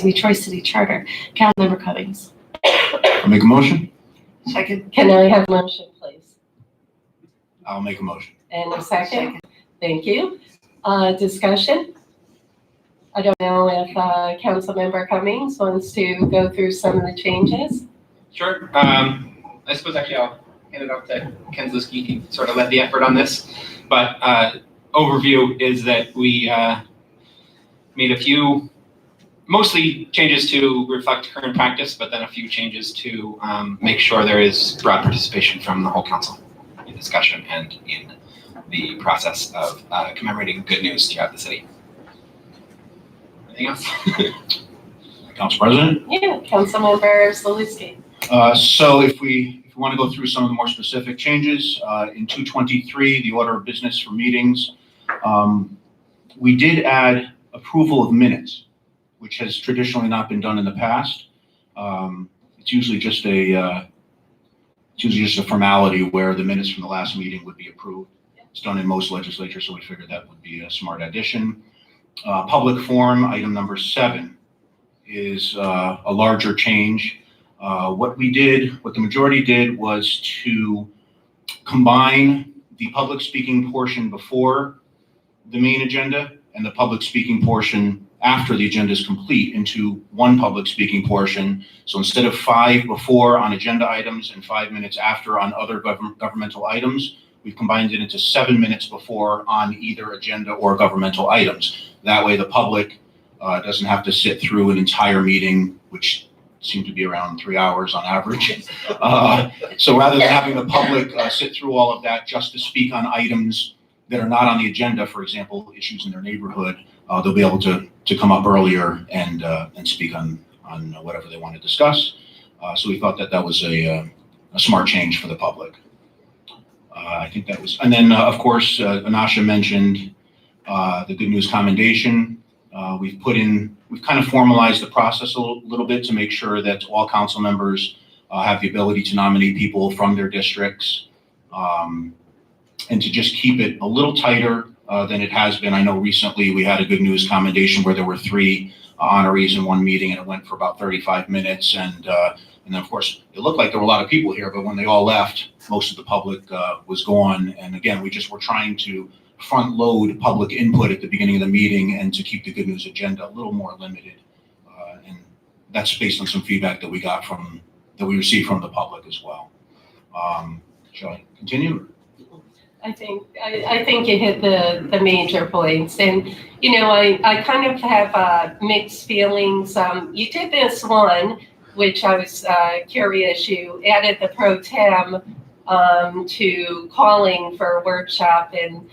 Troy City Charter. Councilmember Cummings. I'll make a motion. Second. Can I have a motion, please? I'll make a motion. And a second? Thank you. Discussion? I don't know if Councilmember Cummings wants to go through some of the changes. Sure. I suppose actually I'll hand it off to Ken Zaleski. He sort of led the effort on this. But overview is that we made a few, mostly changes to reflect current practice, but then a few changes to make sure there is broad participation from the whole council in discussion and in the process of commemorating good news throughout the city. Anything else? Council President? Yeah, Councilmember Zaleski. So if we want to go through some of the more specific changes, in 223, the order of business for meetings, we did add approval of minutes, which has traditionally not been done in the past. It's usually just a formality where the minutes from the last meeting would be approved. It's done in most legislatures, so we figured that would be a smart addition. Public forum, item number 7, is a larger change. What the majority did was to combine the public speaking portion before the main agenda and the public speaking portion after the agenda is complete into one public speaking portion. So instead of 5 before on agenda items and 5 minutes after on other governmental items, we've combined it into 7 minutes before on either agenda or governmental items. That way the public doesn't have to sit through an entire meeting, which seem to be around 3 hours on average. So rather than having the public sit through all of that just to speak on items that are not on the agenda, for example, issues in their neighborhood, they'll be able to come up earlier and speak on whatever they want to discuss. So we thought that was a smart change for the public. I think that was, and then of course, Anasha mentioned the Good News Commendation. We've kind of formalized the process a little bit to make sure that all council members have the ability to nominate people from their districts, and to just keep it a little tighter than it has been. I know recently we had a Good News Commendation where there were 3 honorees in one meeting, and it went for about 35 minutes. And then of course, it looked like there were a lot of people here, but when they all left, most of the public was gone. And again, we just were trying to front load public input at the beginning of the meeting and to keep the Good News agenda a little more limited. And that's based on some feedback that we received from the public as well. Shall I continue? I think you hit the major points, and I kind of have mixed feelings. You did this one, which I was curious. You added the pro tem to calling for a workshop, and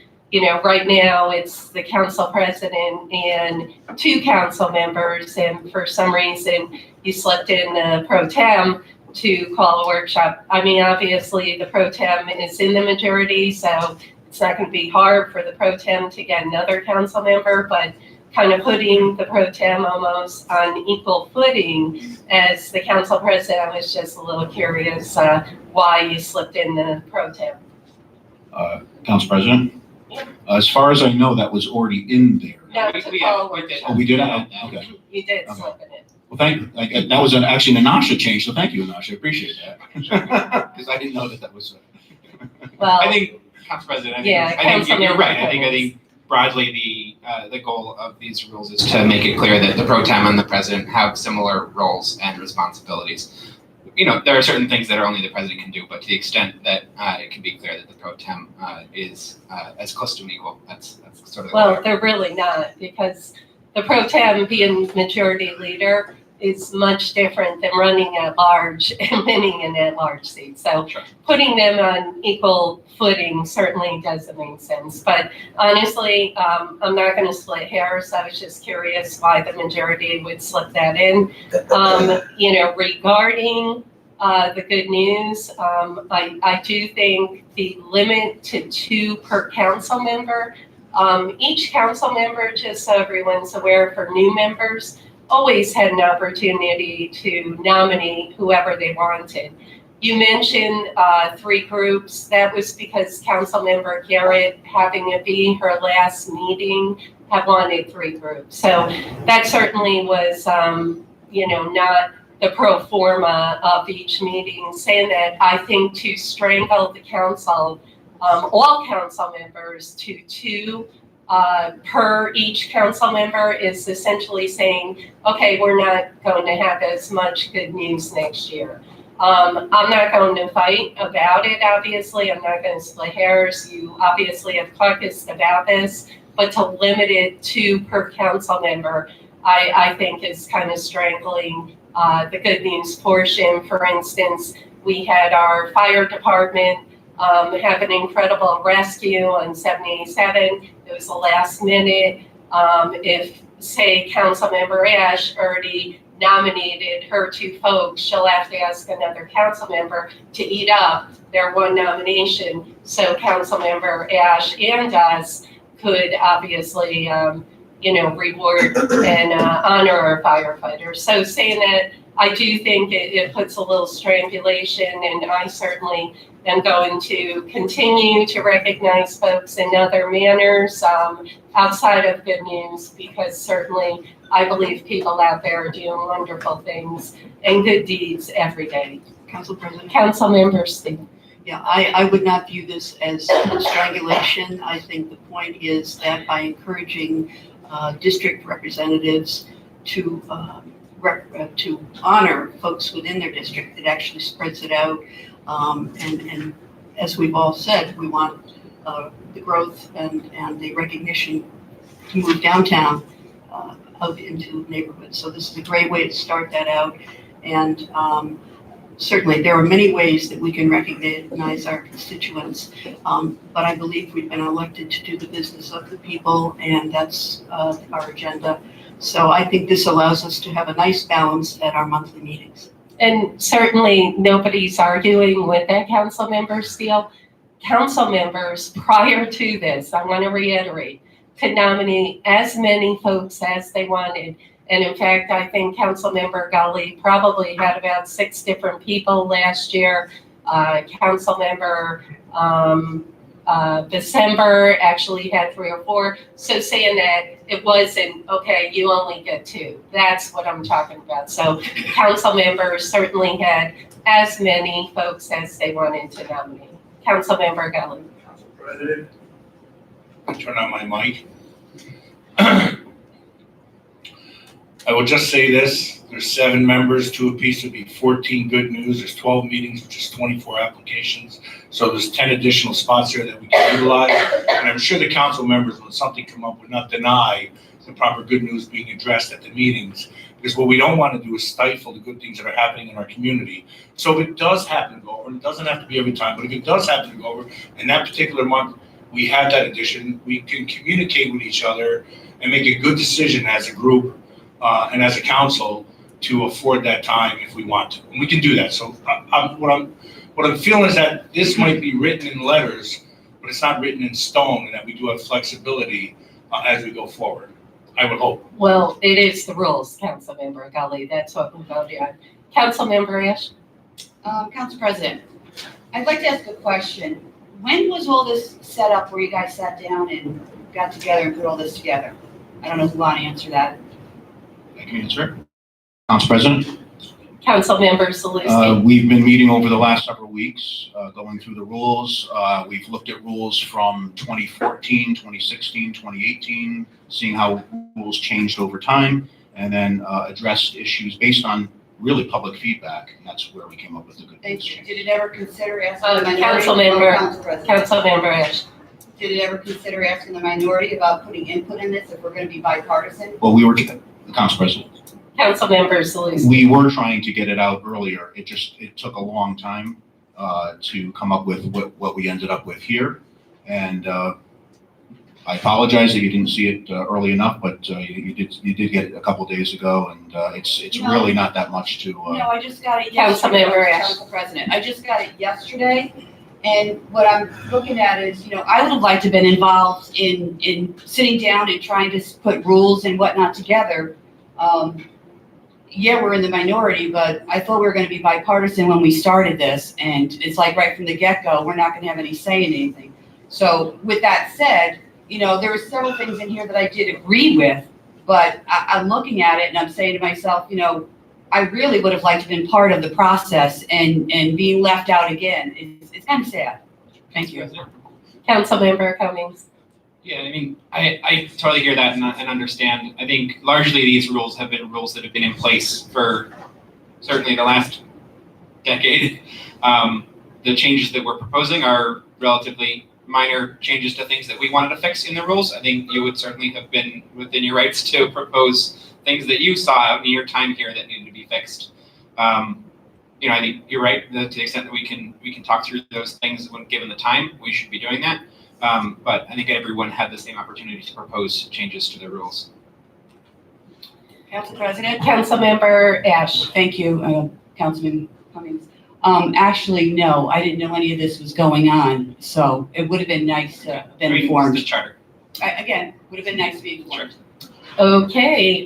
right now it's the council president and 2 council members, and for some reason you slipped in the pro tem to call a workshop. I mean, obviously the pro tem is in the majority, so it's not going to be hard for the pro tem to get another council member, but kind of putting the pro tem almost on equal footing as the council president, I was just a little curious why you slipped in the pro tem. Council President? Yeah. As far as I know, that was already in there. No, to call a workshop. Oh, we did? Okay. You did Okay. slip in it. Well, thank you. That was actually an Anasha change, so thank you, Anasha. I appreciate that. Because I didn't know that was. Well, I think, Council President, I think you're right. I think broadly the goal of these rules is to make it clear that the pro tem and the president have similar roles and responsibilities. There are certain things that only the president can do, but to the extent that it can be clear that the pro tem is as close to an equal, that's sort of the well, they're really not, because the pro tem being majority leader is much different than running at large and winning an at-large seat. So Sure. Putting them on equal footing certainly doesn't make sense. But honestly, I'm not going to split hairs. I was just curious why the majority would slip that in. Regarding the good news, I do think the limit to 2 per council member, each council member, just so everyone's aware, for new members, always had an opportunity to nominate whoever they wanted. You mentioned 3 groups. That was because Councilmember Garrett, having it be her last meeting have wanted 3 groups. So that certainly was, not the pro forma of each meeting. Saying that, I think to strangle the council, all council members to 2 per each council member is essentially saying, okay, we're not going to have as much good news next year. I'm not going to fight about it, obviously. I'm not going to split hairs. You obviously have caucused about this, but to limit it to per council member, I think is kind of strangling the good news portion. For instance, we had our fire department have an incredible rescue on 787. It was the last minute. If, say, Councilmember Ash already nominated her 2 folks, she'll have to ask another council member to eat up their 1 nomination. So Councilmember Ash and us could obviously, reward and honor our firefighters. So saying that, I do think it puts a little strangulation, and I certainly am going to continue to recognize folks in other manners outside of good news, because certainly I believe people out there are doing wonderful things and good deeds every day. Council President? Councilmember Steve. Yeah, I would not view this as strangulation. I think the point is that by encouraging district representatives to honor folks within their district, it actually spreads it out. And as we've all said, we want the growth and the recognition to move downtown out into neighborhoods. So this is a great way to start that out. And certainly there are many ways that we can recognize our constituents, but I believe we've been elected to do the business of the people, and that's our agenda. So I think this allows us to have a nice balance at our monthly meetings. And certainly nobody's arguing with that, Councilmember Steele. Council members prior to this, I want to reiterate, could nominate as many folks as they wanted. And in fact, I think Councilmember Gully probably had about 6 different people last year. Councilmember December actually had 3 or 4. So saying that it wasn't, okay, you only get 2. That's what I'm talking about. So council members certainly had as many folks as they wanted to nominate. Councilmember Gully. Council President. Turn on my mic. I will just say this, there's 7 members, 2 apiece would be 14 good news. There's 12 meetings, which is 24 applications. So there's 10 additional spots here that we can utilize. And I'm sure the council members, when something come up, would not deny the proper good news being addressed at the meetings. Because what we don't want to do is stifle the good things that are happening in our community. So if it does happen to go over, and it doesn't have to be every time, but if it does happen to go over, in that particular month, we have that addition, we can communicate with each other and make a good decision as a group and as a council to afford that time if we want to. And we can do that. So what I'm feeling is that this might be written in letters, but it's not written in stone, and that we do have flexibility as we go forward. I would hope. Well, it is the rules, Councilmember Gully. That's what we voted on. Councilmember Ash. Council President, I'd like to ask a question. When was all this set up where you guys sat down and got together and put all this together? I don't know who want to answer that. I can answer. Council President? Councilmember Zaluski. We've been meeting over the last several weeks, going through the rules. We've looked at rules from 2014, 2016, 2018, seeing how rules changed over time, and then addressed issues based on really public feedback. And that's where we came up with the good Thank news you. change. Did it ever consider asking the minority? Councilmember- Council President. Councilmember Ash. Did it ever consider asking the minority about putting input in this if we're going to be bipartisan? Well, we were, Council President, Councilmember Zaluski. we were trying to get it out earlier. It took a long time to come up with what we ended up with here. And I apologize that you didn't see it early enough, but you did get it a couple days ago, and it's No. really not that much to. No, I just got it yesterday, Councilmember Ash. Council President. I just got it yesterday. And what I'm looking at is, I would have liked to have been involved in sitting down and trying to put rules and whatnot together. Yeah, we're in the minority, but I thought we were going to be bipartisan when we started this. And it's like right from the get-go, we're not going to have any say in anything. So with that said, there were several things in here that I did agree with, but I'm looking at it and I'm saying to myself, I really would have liked to have been part of the process and being left out again. It's kind of sad. Thank you. Councilmember Cummings. Yeah, I mean, I totally hear that and understand. I think largely these rules have been rules that have been in place for certainly the last decade. The changes that we're proposing are relatively minor changes to things that we wanted to fix in the rules. I think you would certainly have been within your rights to propose things that you saw out in your time here that needed to be fixed. I think you're right. To the extent that we can talk through those things when given the time, we should be doing that. But I think everyone had the same opportunity to propose changes to the rules. Council President? Councilmember Ash. Thank you, Councilman Cummings. Actually, no, I didn't know any of this was going on, so it would have been nice to have been Reading informed. the charter. Again, would have been nice to be informed. Okay,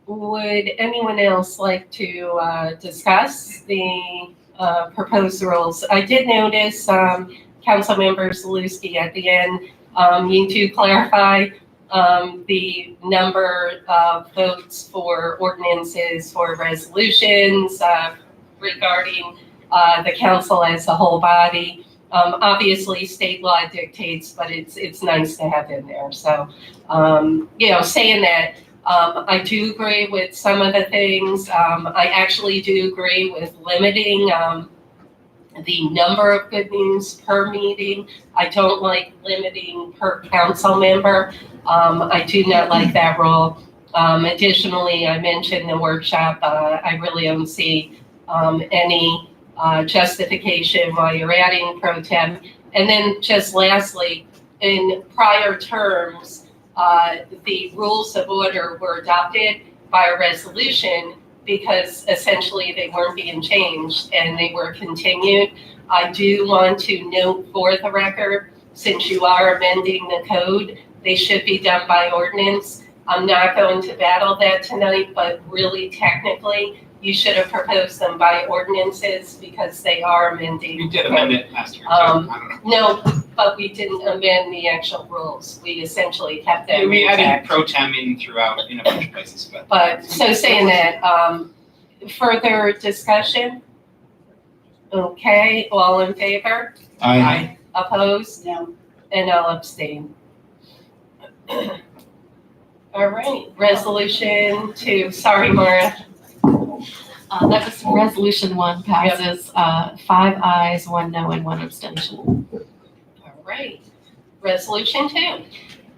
would anyone else like to discuss the proposed rules? I did notice, Councilmember Zaluski at the end, you do clarify the number of votes for ordinances, for resolutions regarding the council as a whole body. Obviously, state law dictates, but it's nice to have in there. So, saying that, I do agree with some of the things. I actually do agree with limiting the number of good news per meeting. I don't like limiting per council member. I do not like that rule. Additionally, I mentioned the workshop. I really don't see any justification why you're adding pro tem. And then just lastly, in prior terms, the rules of order were adopted by a resolution because essentially they weren't being changed and they were continued. I do want to note for the record, since you are amending the code, they should be done by ordinance. I'm not going to battle that tonight, but really technically, you should have proposed them by ordinances because they are amending. We did amend it last year, so I don't know. No, but we didn't amend the actual rules. We essentially kept them We added intact. pro tem in throughout in a bunch of places, but But, so saying that, further discussion? Okay, all in favor? Aye. Opposed? No. And I'll abstain. All right, resolution 2, sorry, Maura. That was resolution 1 passes, 5 ayes, 1 no, and 1 abstention. All right, resolution 2.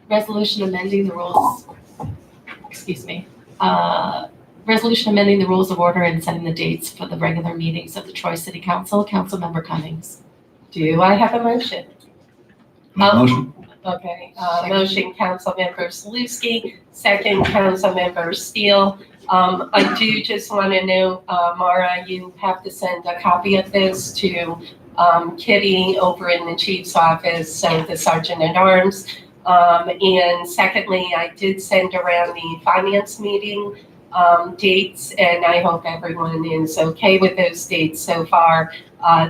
Resolution amending the rules, resolution amending the rules of order and setting the dates for the regular meetings of the Troy City Council. Councilmember Cummings. Do I have a motion? Make a motion? Okay, motion Councilmember Zaluski, second Councilmember Steele. I do just want to know, Mara, you have to send a copy of this to Kitty over in the chief's office, so the sergeant at arms. And secondly, I did send around the finance meeting dates, and I hope everyone is okay with those dates so far.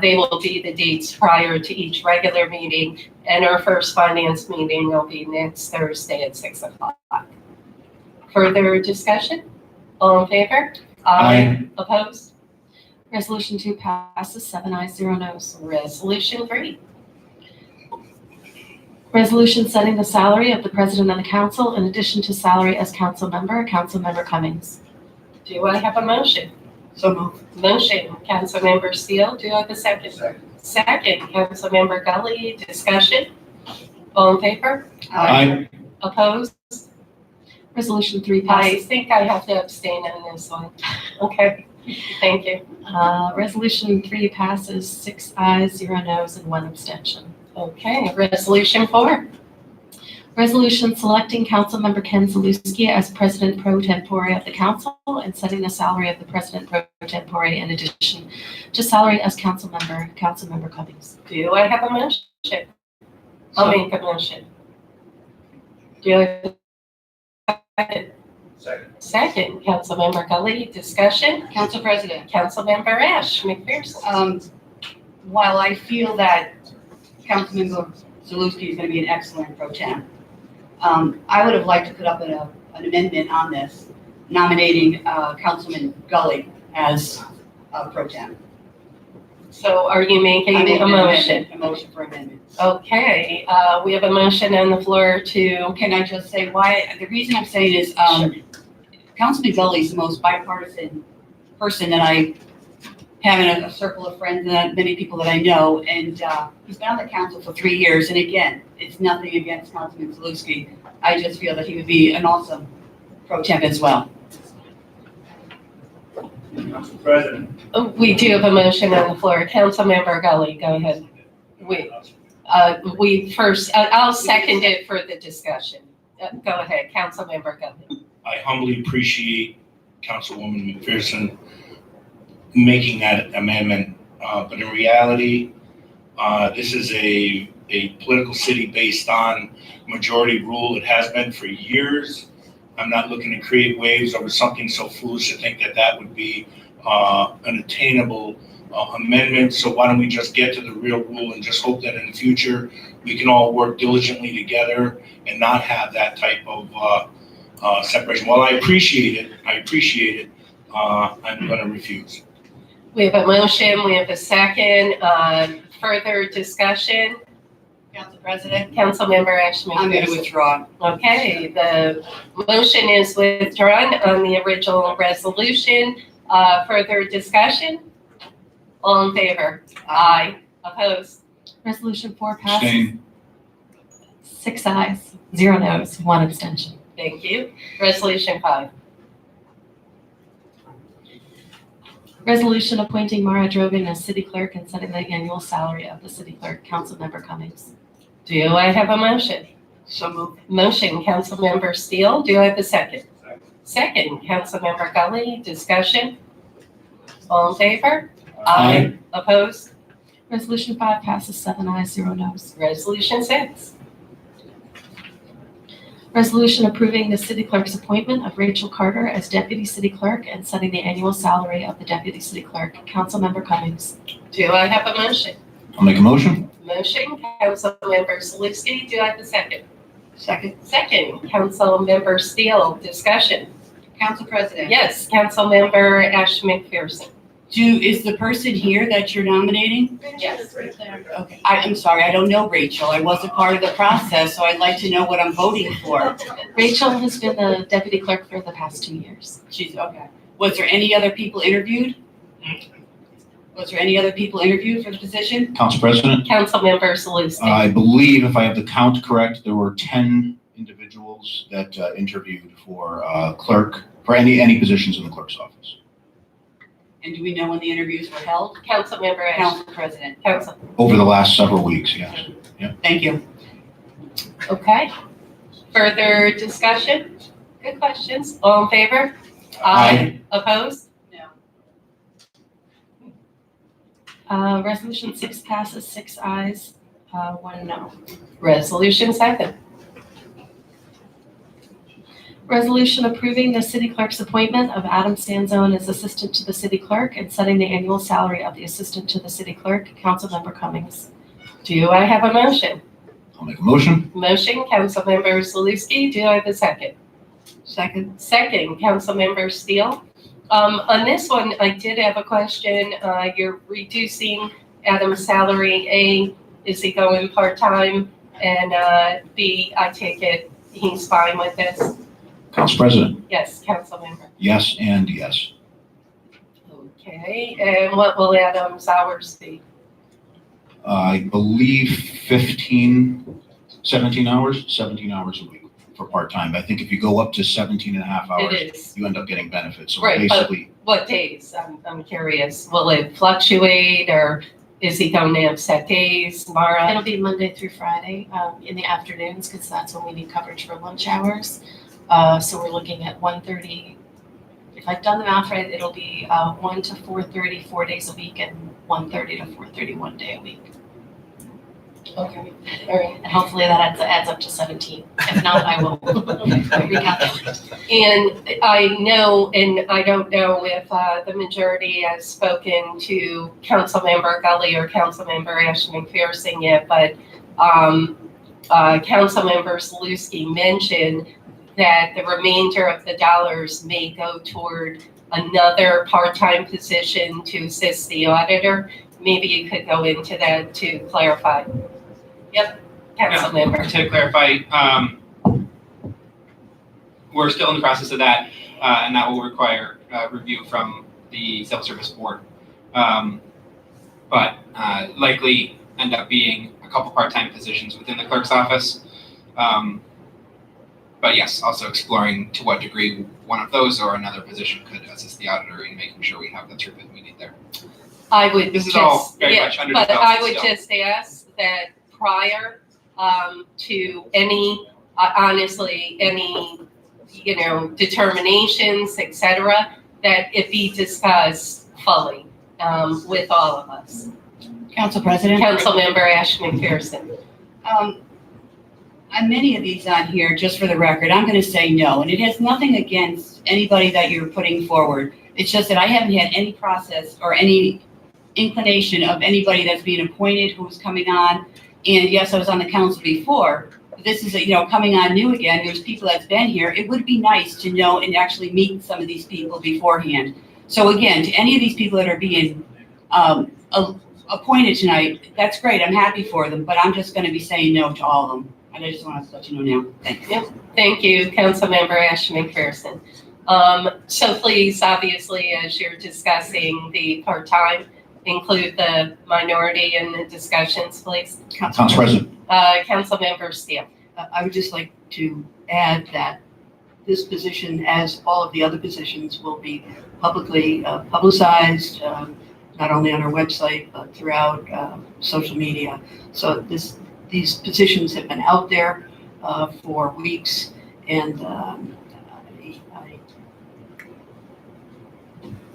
They will be the dates prior to each regular meeting, and our first finance meeting will be next Thursday at 6 o'clock. Further discussion? All in favor? Aye. Opposed? Resolution 2 passes, 7 ayes, 0 noes. Resolution 3. Resolution setting the salary of the president of the council in addition to salary as council member. Councilmember Cummings. Do I have a motion? So moved. Motion, Councilmember Steele. Do I have a second? Second, Councilmember Gully. Discussion? All in favor? Aye. Opposed? Resolution 3 I passes. think I have to abstain on this one. Okay, thank you. Resolution 3 passes, 6 ayes, 0 noes, and 1 abstention. Okay, resolution 4. Resolution selecting Councilmember Ken Zaluski as President Pro Tempore of the Council and setting the salary of the President Pro Tempore in addition to salary as council member. Councilmember Cummings. Do I have a motion? I'll make a motion. Do I have a second? Second, Councilmember Gully. Discussion? Council President, Councilmember Ash McPherson. while I feel that Councilmember Zaluski is going to be an excellent pro tem, I would have liked to put up an amendment on this, nominating Councilman Gully as pro temp. So are you making I make a an motion? amendment, a motion for amendment. Okay, we have a motion on the floor to, Can I just say why, the reason I'm saying is, Councilman Gully is the most bipartisan person that I have in a circle of friends and many people that I know, and he's been on the council for 3 years, and again, it's nothing against Councilman Zaluski. I just feel that he would be an awesome pro temp as well. Council President. we do have a motion on the floor. Councilmember Gully, go ahead. We first, I'll second it for the discussion. Go ahead, Councilmember Gully. I humbly appreciate Councilwoman McPherson making that amendment, but in reality, this is a political city based on majority rule. It has been for years. I'm not looking to create waves over something so foolish to think that that would be an attainable amendment. So why don't we just get to the real rule and just hope that in the future we can all work diligently together and not have that type of separation. While I appreciate it, I'm going to refuse. We have a motion, we have a second. Further discussion? Council President, Councilmember Ashman. I'm going to withdraw. Okay, the motion is withdrawn on the original resolution. Further discussion? All in favor? Aye. Opposed? Resolution 4 passes. Abstain. 6 ayes, 0 noes, 1 abstention. Thank you. Resolution 5. Resolution appointing Mara Drogan as city clerk and setting the annual salary of the city clerk. Councilmember Cummings. Do I have a motion? So moved. Motion, Councilmember Steele. Do I have a second? Second, Councilmember Gully. Discussion? All in favor? Aye. Opposed? Resolution 5 passes 7 ayes, 0 noes. Resolution 6. Resolution approving the city clerk's appointment of Rachel Carter as deputy city clerk and setting the annual salary of the deputy city clerk. Councilmember Cummings. Do I have a motion? I'll make a motion. Motion, Councilmember Zaluski. Do I have a second? Second. Second, Councilmember Steele. Discussion? Council President. Yes, Councilmember Ash McPherson. Is the person here that you're nominating? Yes. Okay, I'm sorry, I don't know Rachel. I wasn't part of the process, so I'd like to know what I'm voting for. Rachel has been the deputy clerk for the past 2 years. She's, okay. Was there any other people interviewed? Was there any other people interviewed for the position? Council President, Councilmember Zaluski. I believe if I have the count correct, there were 10 individuals that interviewed for clerk, for any positions in the clerk's office. And do we know when the interviews were held? Councilmember Ash. Council President. Council. Over the last several weeks, yes. Thank you. Okay. Further discussion? Good questions. All in favor? Aye. Opposed? Resolution 6 passes 6 ayes, 1 no. Resolution 7. Resolution approving the city clerk's appointment of Adam Sanzone as assistant to the city clerk and setting the annual salary of the assistant to the city clerk. Councilmember Cummings. Do I have a motion? I'll make a motion. Motion, Councilmember Zaluski. Do I have a second? Second. Second, Councilmember Steele. On this one, I did have a question. You're reducing Adam's salary. A, is he going part-time? And B, I take it he's fine with this? Council President, Yes, Councilmember. yes and yes. Okay, and what will Adam's hours be? I believe 17 hours a week for part-time. I think if you go up to 17 and a half hours, It is. you end up getting benefits. So Right, but- basically, What days? I'm curious. Will it fluctuate or is he going to have set days, Mara? It'll be Monday through Friday in the afternoons because that's when we need coverage for lunch hours. So we're looking at 1:30. If I've done the math right, it'll be 1 to 4:30, 4 days a week, and 1:30 to 4:30, 1 day a week. Okay, all right. And hopefully that adds up to 17. If not, I will recalculate. And I know, and I don't know if the majority has spoken to Councilmember Gully or Councilmember Ash McPherson yet, but Councilmember Zaluski mentioned that the remainder of the dollars may go toward another part-time position to assist the auditor. Maybe you could go into that to clarify. Yep, Councilmember. To clarify, we're still in the process of that, and that will require review from the Civil Service Board. But likely end up being a couple part-time positions within the clerk's office. But yes, also exploring to what degree one of those or another position could assist the auditor in making sure we have the throughput we need there. I would This is just, all very yeah, much under but development I would still. just ask that prior to any, honestly, any, determinations, et cetera, that it be discussed fully with all of us. Council President? Councilmember Ash McPherson. On many of these on here, just for the record, I'm going to say no. And it has nothing against anybody that you're putting forward. It's just that I haven't had any process or any inclination of anybody that's being appointed who's coming on. And yes, I was on the council before. But this is, coming on new again. There's people that's been here. It would be nice to know and actually meet some of these people beforehand. So again, to any of these people that are being appointed tonight, that's great. I'm happy for them. But I'm just going to be saying no to all of them. And I just want to let you know now. Thanks. Yep. Thank you, Councilmember Ash McPherson. So please, obviously, as you're discussing the part-time, include the minority in the discussions, please. Council President. Councilmember Steele. I would just like to add that this position, as all of the other positions, will be publicly publicized, not only on our website, but throughout social media. So these positions have been out there for weeks, and I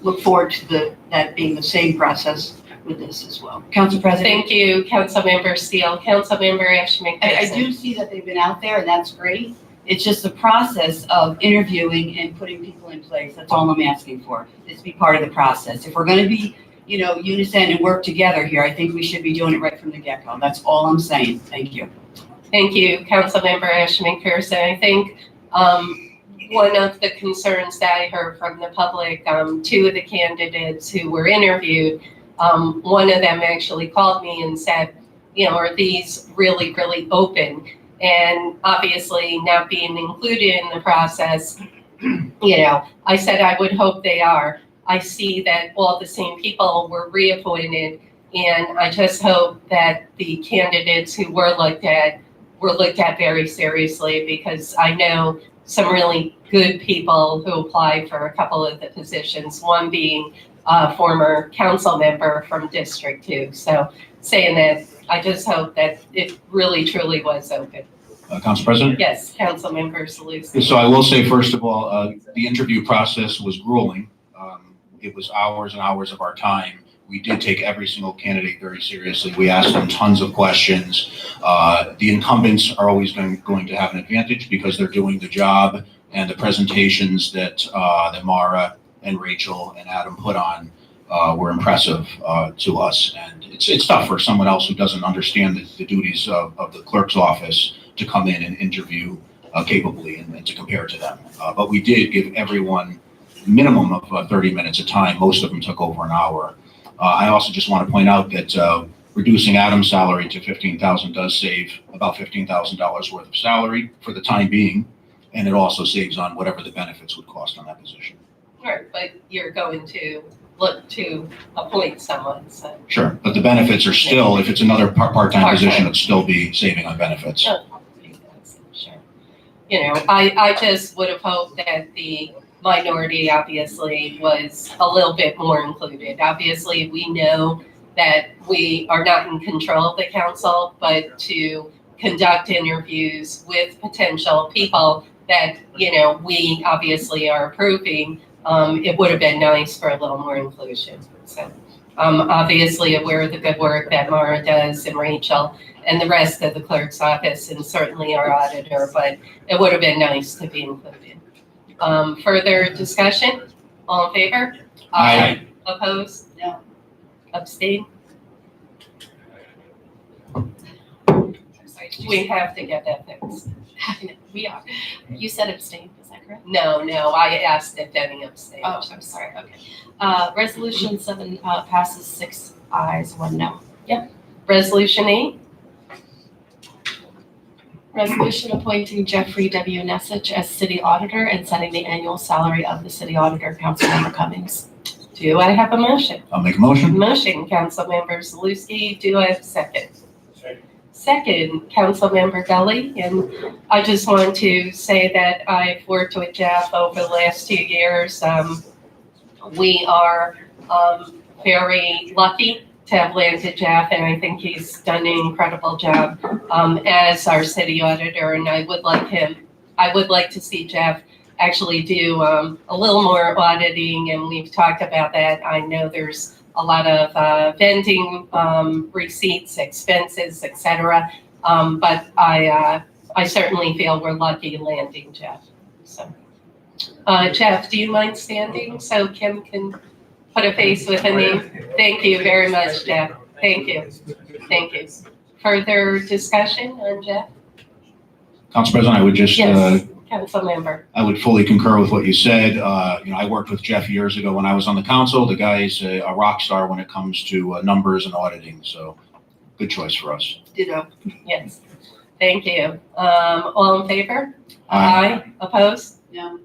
look forward to that being the same process with this as well. Council President? Thank you, Councilmember Steele. Councilmember Ash McPherson. I do see that they've been out there, and that's great. It's just the process of interviewing and putting people in place. That's all I'm asking for, is to be part of the process. If we're going to be, unison and work together here, I think we should be doing it right from the get-go. That's all I'm saying. Thank you. Thank you, Councilmember Ash McPherson. I think one of the concerns that I heard from the public, two of the candidates who were interviewed, one of them actually called me and said, are these really, really open? And obviously not being included in the process, I said I would hope they are. I see that all the same people were reappointed, and I just hope that the candidates who were looked at very seriously, because I know some really good people who applied for a couple of the positions, one being a former council member from District 2. So saying that, I just hope that it really, truly was open. Council President? Yes, Councilmember Zaluski. So I will say, first of all, the interview process was grueling. It was hours and hours of our time. We did take every single candidate very seriously. We asked them tons of questions. The incumbents are always going to have an advantage because they're doing the job, and the presentations that Mara and Rachel and Adam put on were impressive to us. And it's tough for someone else who doesn't understand the duties of the clerk's office to come in and interview capably and to compare to them. But we did give everyone minimum of 30 minutes of time. Most of them took over an hour. I also just want to point out that reducing Adam's salary to $15,000 does save about $15,000 worth of salary for the time being, and it also saves on whatever the benefits would cost on that position. Right, but you're going to look to appoint someone, so. Sure, but the benefits are still, if it's another part-time position, it'd still be saving on benefits. Sure. I just would have hoped that the minority obviously was a little bit more included. Obviously, we know that we are not in control of the council, but to conduct interviews with potential people that, we obviously are approving, it would have been nice for a little more inclusion. So I'm obviously aware of the good work that Mara does and Rachel and the rest of the clerk's office and certainly our auditor, but it would have been nice to be included. Further discussion? All in favor? Aye. Opposed? No. Abstain? We have to get that fixed. We are. You said abstain, is that correct? No, I asked if any abstained. Oh, I'm sorry, okay. Resolution 7 passes 6 ayes, 1 no. Resolution 8, Resolution appointing Jeffrey W. Nessich as city auditor and setting the annual salary of the city auditor, Councilmember Cummings. do I have a motion? I'll make a motion. Motion, Councilmember Zaluski, do I have a second? Second. Second, Councilmember Gully, and I just want to say that I've worked with Jeff over the last 2 years. We are very lucky to have landed Jeff, and I think he's done an incredible job as our city auditor, and I would like to see Jeff actually do a little more auditing, and we've talked about that. I know there's a lot of vending receipts, expenses, etc. But I certainly feel we're lucky landing Jeff. So, Jeff, do you mind standing so Kim can put a face with a name? Thank you very much, Jeff. Thank you. Thank you. Further discussion on Jeff? Council President, I would just, Yes, Council Member. I would fully concur with what you said. I worked with Jeff years ago when I was on the council. The guy's a rock star when it comes to numbers and auditing, so good choice for us. Ditto. Yes. Thank you. All in favor? Aye. Opposed? No.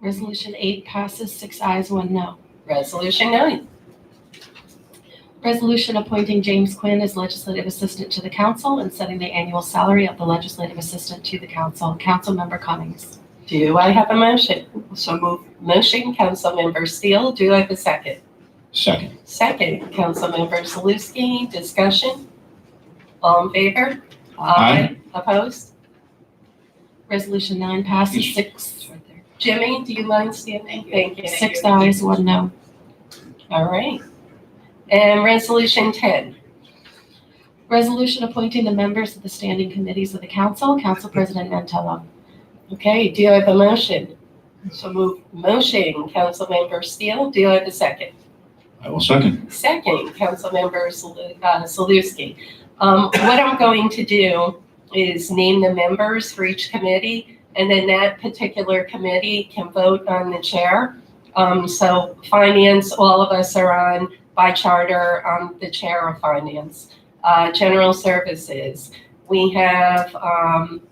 Resolution 8 passes 6 ayes, 1 no. Resolution 9. Resolution appointing James Quinn as legislative assistant to the council and setting the annual salary of the legislative assistant to the council, Councilmember Cummings. Do I have a motion? So move. Motion, Councilmember Steele. Do I have a second? Second. Second, Councilmember Zaluski. Discussion? All in favor? Aye. Opposed? Resolution 9 passes Yes. 6 Jimmy, do you mind standing? Thank you. 6 ayes, 1 no. All right. And Resolution 10. Resolution appointing the members of the standing committees of the council, Council President Mantello. Okay, do I have a motion? So move. Motion, Councilmember Steele. Do I have a second? I will second. Second, Councilmember Zaluski. What I'm going to do is name the members for each committee, and then that particular committee can vote on the chair. So finance, all of us are on by charter. I'm the chair of finance. General services, we have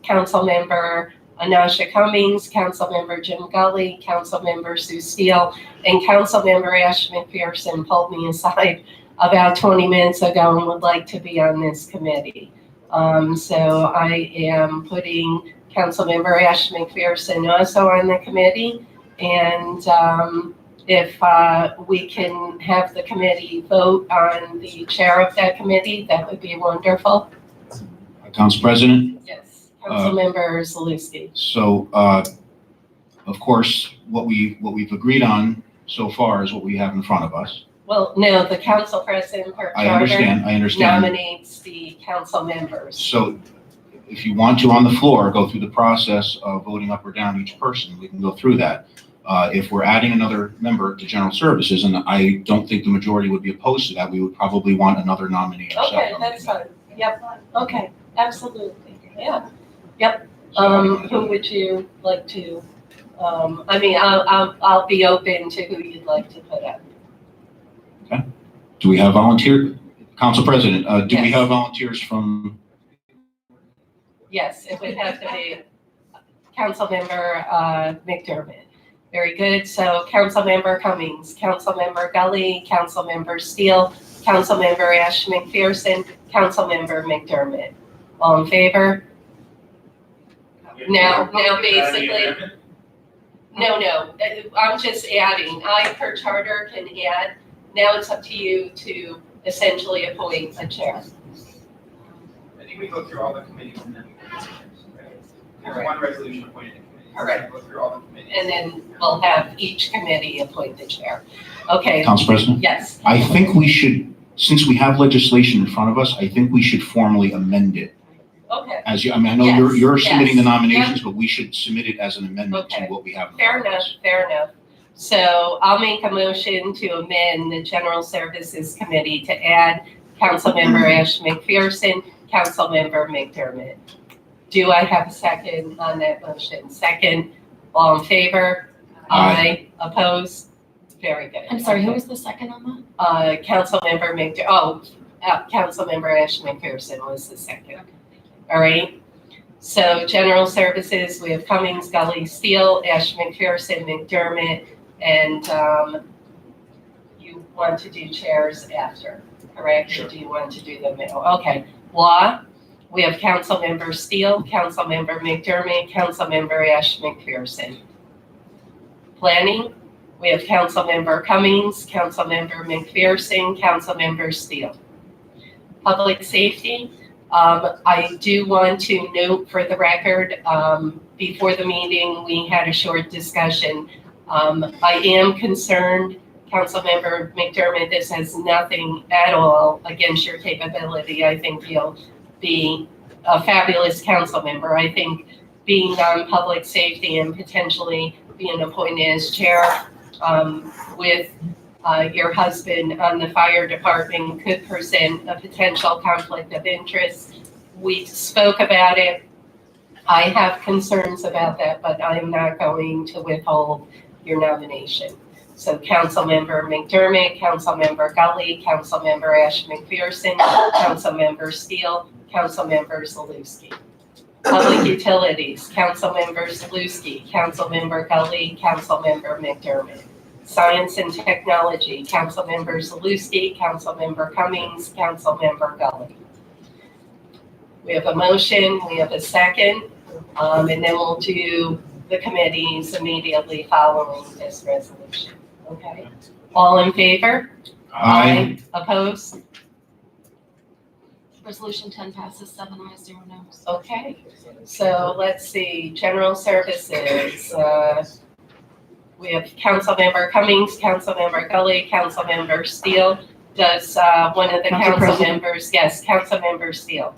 Councilmember Anasha Cummings, Councilmember Jim Gully, Councilmember Sue Steele, and Councilmember Ash McPherson pulled me aside about 20 minutes ago and would like to be on this committee. So I am putting Councilmember Ash McPherson also on the committee. And if we can have the committee vote on the chair of that committee, that would be wonderful. Council President, Yes. Councilmember Zaluski. so, of course, what we've agreed on so far is what we have in front of us. Well, no, the council president per I charter understand. nominates the council members. So if you want to, on the floor, go through the process of voting up or down each person, we can go through that. If we're adding another member to general services, and I don't think the majority would be opposed to that, we would probably want another nominee ourselves. Okay, that's fine. Yep, okay, absolutely, yeah. Yep, So, who would you like to, I'll be open to who you'd like to put up. do we have volunteer, Council President, do we Yes. have volunteers from, Yes, it would have to be Councilmember McDermott. Very good, so Councilmember Cummings, Councilmember Gully, Councilmember Steele, Councilmember Ash McPherson, Councilmember McDermott. All in favor? Now basically, no, I'm just adding. I, per charter, can add. Now it's up to you to essentially appoint a chair. I think we go through all the committees and then there's one resolution appointing the committee. Correct. Go through all the committees. And then we'll have each committee appoint the chair. Okay, Council President? yes. I think we should, since we have legislation in front of us, I think we should formally amend it. Okay, As you, I mean, I know Yes, you're submitting the yes, nominations, but we should submit it as an amendment to Okay. what we have in fair front of enough, us. fair enough. So I'll make a motion to amend the General Services Committee to add Councilmember Ash McPherson Councilmember McDermott. Do I have a second on that motion? Second, all in favor? Aye. Opposed? Very good. I'm sorry, who Okay. was the second on that? Councilmember Councilmember Ash McPherson was the second. All right. So general services, we have Cummings, Gully, Steele, Ash McPherson, McDermott, and you want to do chairs after, correct? Sure. Or do you want to do the middle? Okay. Law, we have Councilmember Steele, Councilmember McDermott, Councilmember Ash McPherson. Planning, we have Councilmember Cummings, Councilmember McPherson, Councilmember Steele. Public safety, I do want to note for the record, before the meeting, we had a short discussion. I am concerned, Councilmember McDermott, this has nothing at all against your capability. I think you'll be a fabulous council member. I think being on public safety and potentially being appointed as chair with your husband on the fire department could present a potential conflict of interest. We spoke about it. I have concerns about that, but I'm not going to withhold your nomination. So Councilmember McDermott, Councilmember Gully, Councilmember Ash McPherson, Councilmember Steele, Councilmember Zaluski. Public Utilities, Councilmember Zaluski, Councilmember Gully, Councilmember McDermott. Science and Technology, Councilmember Zaluski, Councilmember Cummings, Councilmember Gully. We have a motion, we have a second, and then we'll do the committees immediately following this resolution. Okay? All in favor? Aye. Opposed? Resolution 10 passes 7 ayes, 0 noes. Okay, so let's see, general services, we have Councilmember Cummings, Councilmember Gully, Councilmember Steele. Does one of the Council council President? members, yes, Councilmember Steele.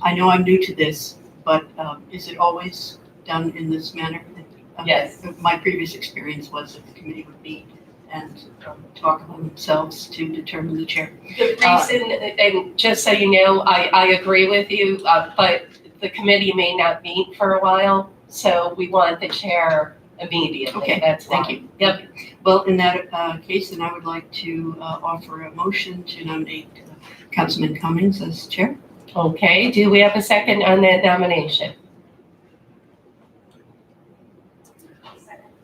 I know I'm new to this, but is it always done in this manner? Yes. My previous experience was that the committee would meet and talk among themselves to determine the chair. The reason, and just so you know, I agree with you, but the committee may not meet for a while, so we want the chair immediately. Okay, That's thank why. you. Yep, Well, in that case, then I would like to offer a motion to nominate Councilman Cummings as chair. okay, do we have a second on that nomination?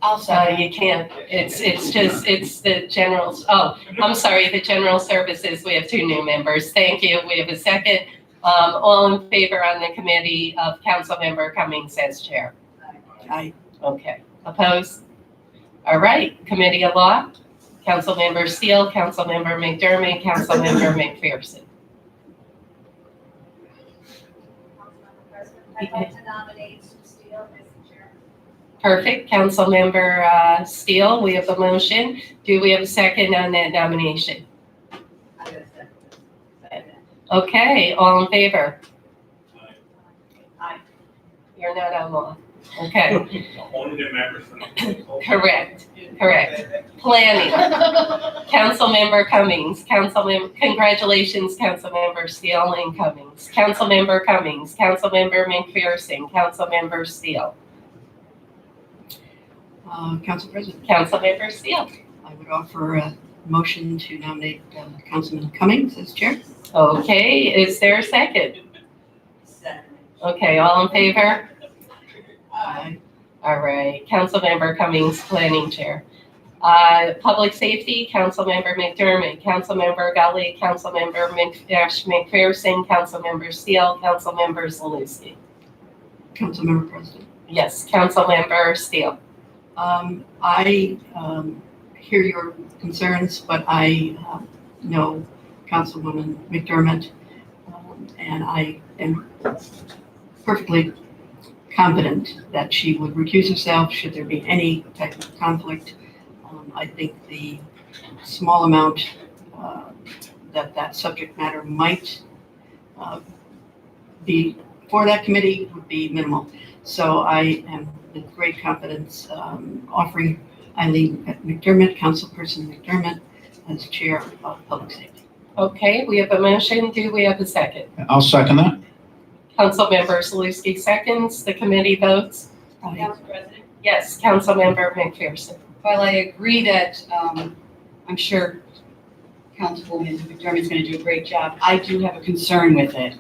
I'll second. You can't, it's the general, I'm sorry, the general services, we have 2 new members. Thank you, we have a second. All in favor on the committee of Councilmember Cummings as chair? Aye. Okay, opposed? All right, Committee of Law, Councilmember Steele, Councilmember McDermott, Councilmember McPherson. I'd like to nominate Steele as the chair. Perfect, Councilmember Steele, we have a motion. Do we have a second on that nomination? Okay, all in favor? Aye. You're not on law. Okay, Only the members from the. correct. Planning, Councilmember Cummings, congratulations, Councilmember Steele and Cummings. Councilmember Cummings, Councilmember McPherson, Councilmember Steele, Council President, Councilmember Steele. I would offer a motion to nominate Councilman Cummings as chair. Okay, is there a second? Okay, all in favor? Aye. All right, Councilmember Cummings, Planning Chair. Public Safety, Councilmember McDermott, Councilmember Gully, Councilmember McPherson, Councilmember Steele, Councilmember Zaluski. Councilmember President. Yes, Councilmember Steele. I hear your concerns, but I know Councilwoman McDermott, and I am perfectly confident that she would recuse herself should there be any type of conflict. I think the small amount that subject matter might be for that committee would be minimal. So I am with great confidence offering Eileen McDermott, Councilperson McDermott, as chair of public safety. Okay, we have a motion. Do we have a second? I'll second that. Councilmember Zaluski seconds. The committee votes. Council President. Yes, Councilmember McPherson. While I agree that, I'm sure Councilwoman McDermott's gonna do a great job, I do have a concern with it.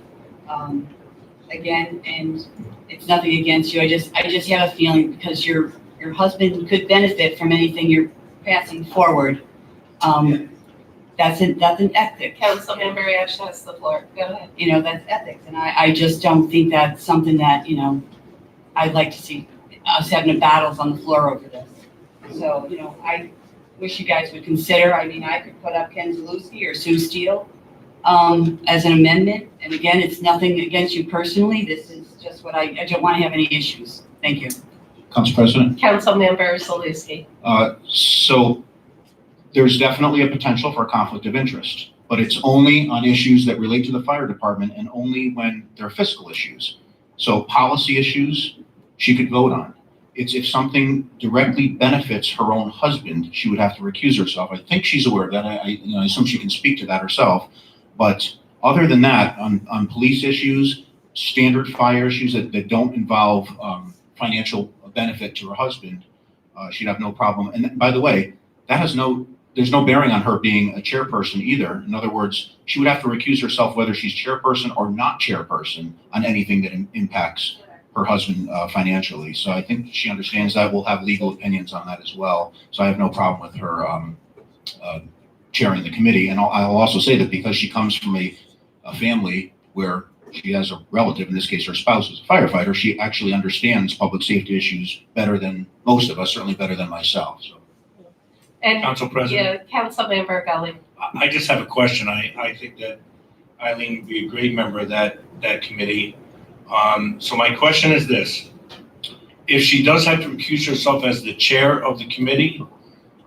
Again, and it's nothing against you, I just have a feeling because your husband could benefit from anything you're passing forward. That's an ethic. Councilmember Ash has the floor. Go ahead. You know, that's ethics, and I just don't think that's something that, you know, I'd like to see us having battles on the floor over this. So, you know, I wish you guys would consider, I mean, I could put up Ken Zaluski or Sue Steele as an amendment, and again, it's nothing against you personally, this is just what I don't want to have any issues. Thank you. Council President? Councilmember Zaluski. So there's definitely a potential for a conflict of interest, but it's only on issues that relate to the fire department and only when they're fiscal issues. So policy issues, she could vote on. It's if something directly benefits her own husband, she would have to recuse herself. I think she's aware of that. I assume she can speak to that herself. But other than that, on police issues, standard fire issues that don't involve financial benefit to her husband, she'd have no problem. And by the way, there's no bearing on her being a chairperson either. In other words, she would have to recuse herself whether she's chairperson or not chairperson on anything that impacts her husband financially. So I think she understands that. We'll have legal opinions on that as well. So I have no problem with her chairing the committee. And I'll also say that because she comes from a family where she has a relative, in this case her spouse is a firefighter, she actually understands public safety issues better than most of us, certainly better than myself. So. And Council President? yeah, Councilmember Gully. I just have a question. I think that Eileen would be a great member of that committee. So my question is this: if she does have to recuse herself as the chair of the committee,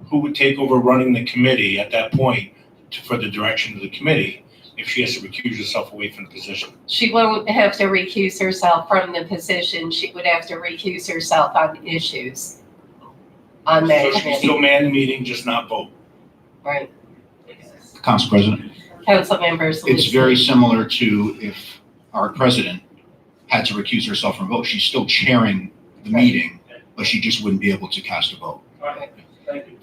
who would take over running the committee at that point for the direction of the committee if she has to recuse herself away from the position? She won't have to recuse herself from the position. She would have to recuse herself on issues on that So she can committee. still man the meeting, just not vote. Right. Council President, Councilmember Zaluski. it's very similar to if our president had to recuse herself from vote. She's still chairing the meeting, but she just wouldn't be able to cast a vote.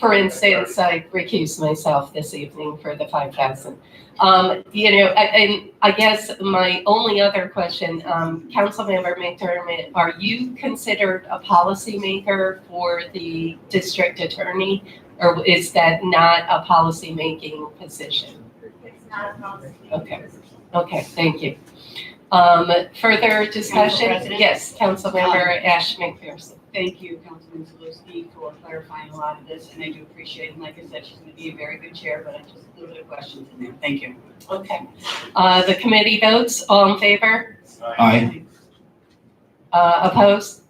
For instance, I recused myself this evening for the 5,000. I guess my only other question, Councilmember McDermott, are you considered a policymaker for the district attorney, or is that not a policymaking position? It's not a policy. Okay. Okay, thank you. Further discussion? President? Yes, Councilmember Ash McPherson. Thank you, Councilman Zaluski, for clarifying a lot of this, and I do appreciate it. And like I said, she's going to be a very good chair, but I just a little bit of questions in there. Thank you. Okay. The committee votes, all in favor? Aye. Opposed?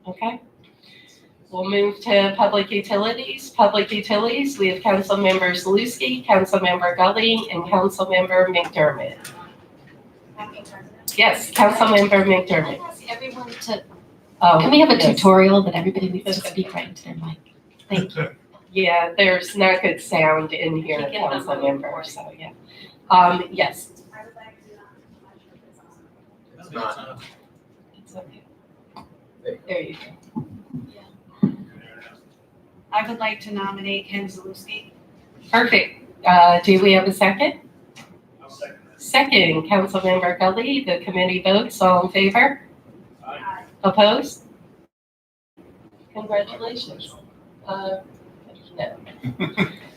Okay. We'll move to public utilities. Public utilities, we have Councilmember Zaluski, Councilmember Gully, and Councilmember McDermott. Council President. Yes, Councilmember Can I McDermott. ask everyone to, Oh, can we have a yes. tutorial that everybody needs to speak right into their mic? Thank you. Yeah, there's not good sound in here, Can't get it on the Councilmember, recording. so yeah. Yes. I would like to, I'm not sure if it's on. It's okay. There you go. I would like to nominate Ken Zaluski. Perfect. Do we have a second? I'll second that. Second, Councilmember Gully, the committee votes, all in favor? Aye. Opposed? Congratulations. No.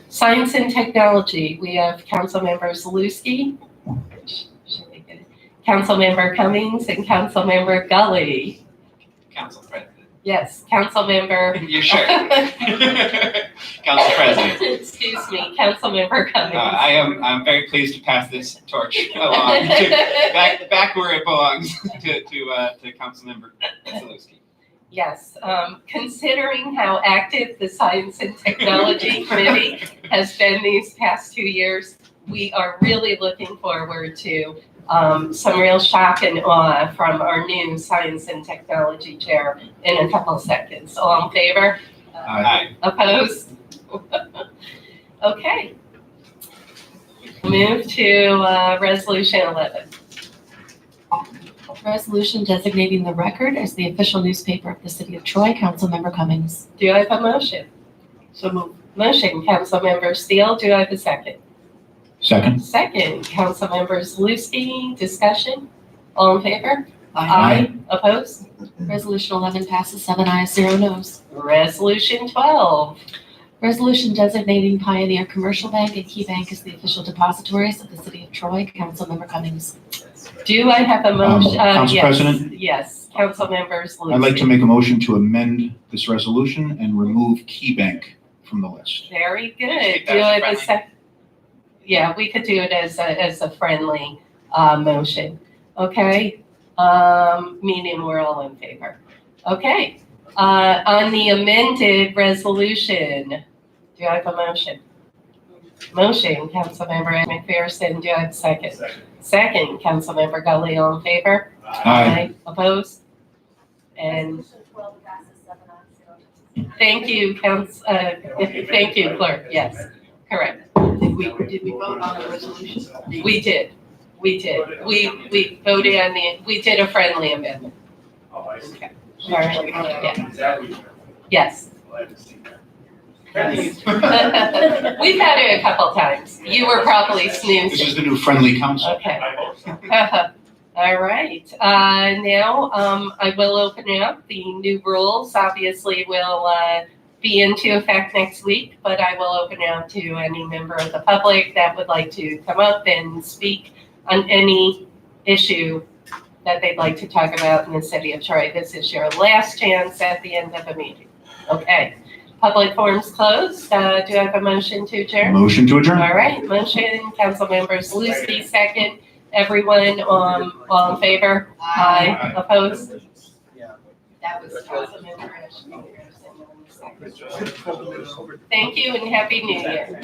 Science and technology, we have Councilmember Zaluski, Councilmember Cummings, and Councilmember Gully. Council President. Yes, Councilmember. You're sure? Council President. Excuse me, Councilmember Cummings. I'm very pleased to pass this torch along back where it belongs to Councilmember Zaluski. Yes, considering how active the Science and Technology Committee has been these past 2 years, we are really looking forward to some real shock and awe from our new Science and Technology Chair in a couple seconds. All in favor? Aye. Opposed? Okay. Move to Resolution 11. Resolution designating the Record as the official newspaper of the City of Troy. Councilmember Cummings. Do I have a motion? So moved. Motion, Councilmember Steele. Do I have a second? Second. Second, Councilmember Zaluski. Discussion? All in favor? Aye. Opposed? Resolution 11 passes 7 ayes, 0 noes. Resolution 12. Resolution designating Pioneer Commercial Bank and Key Bank as the official depositories of the City of Troy. Councilmember Cummings. Do I have a motion? Council Yes. President? Yes, Councilmember Zaluski. I'd like to make a motion to amend this resolution and remove Key Bank from the list. Very good. Keep Do that I have a friendly. sec? Yeah, we could do it as a friendly, motion. Okay? Meaning we're all in favor. Okay. On the amended resolution, do I have a motion? Motion, Councilmember McPherson. Do I have a second? Second, Councilmember Gully. All in favor? Opposed? And Resolution 12 passes 7 ayes, 0 noes. thank you, thank you, clerk. Yes, correct. Did we vote on the resolution? We did. We voted on we did a friendly amendment. Okay. All right. Yeah. Yes. We've had it a couple times. You were probably This snoozing. is the new friendly council. Okay. All right. Now, I will open up the new rules. Obviously, will be into effect next week, but I will open it up to any member of the public that would like to come up and speak on any issue that they'd like to talk about in the city of Troy. This is your last chance at the end of a meeting. Okay. Public forum's closed. Do I have a motion to adjourn? Motion to adjourn. All right, motion, Councilmember Zaluski, second. Everyone, all in favor? Aye. Opposed? That was Councilmember Ashby. Thank you and Happy New Year.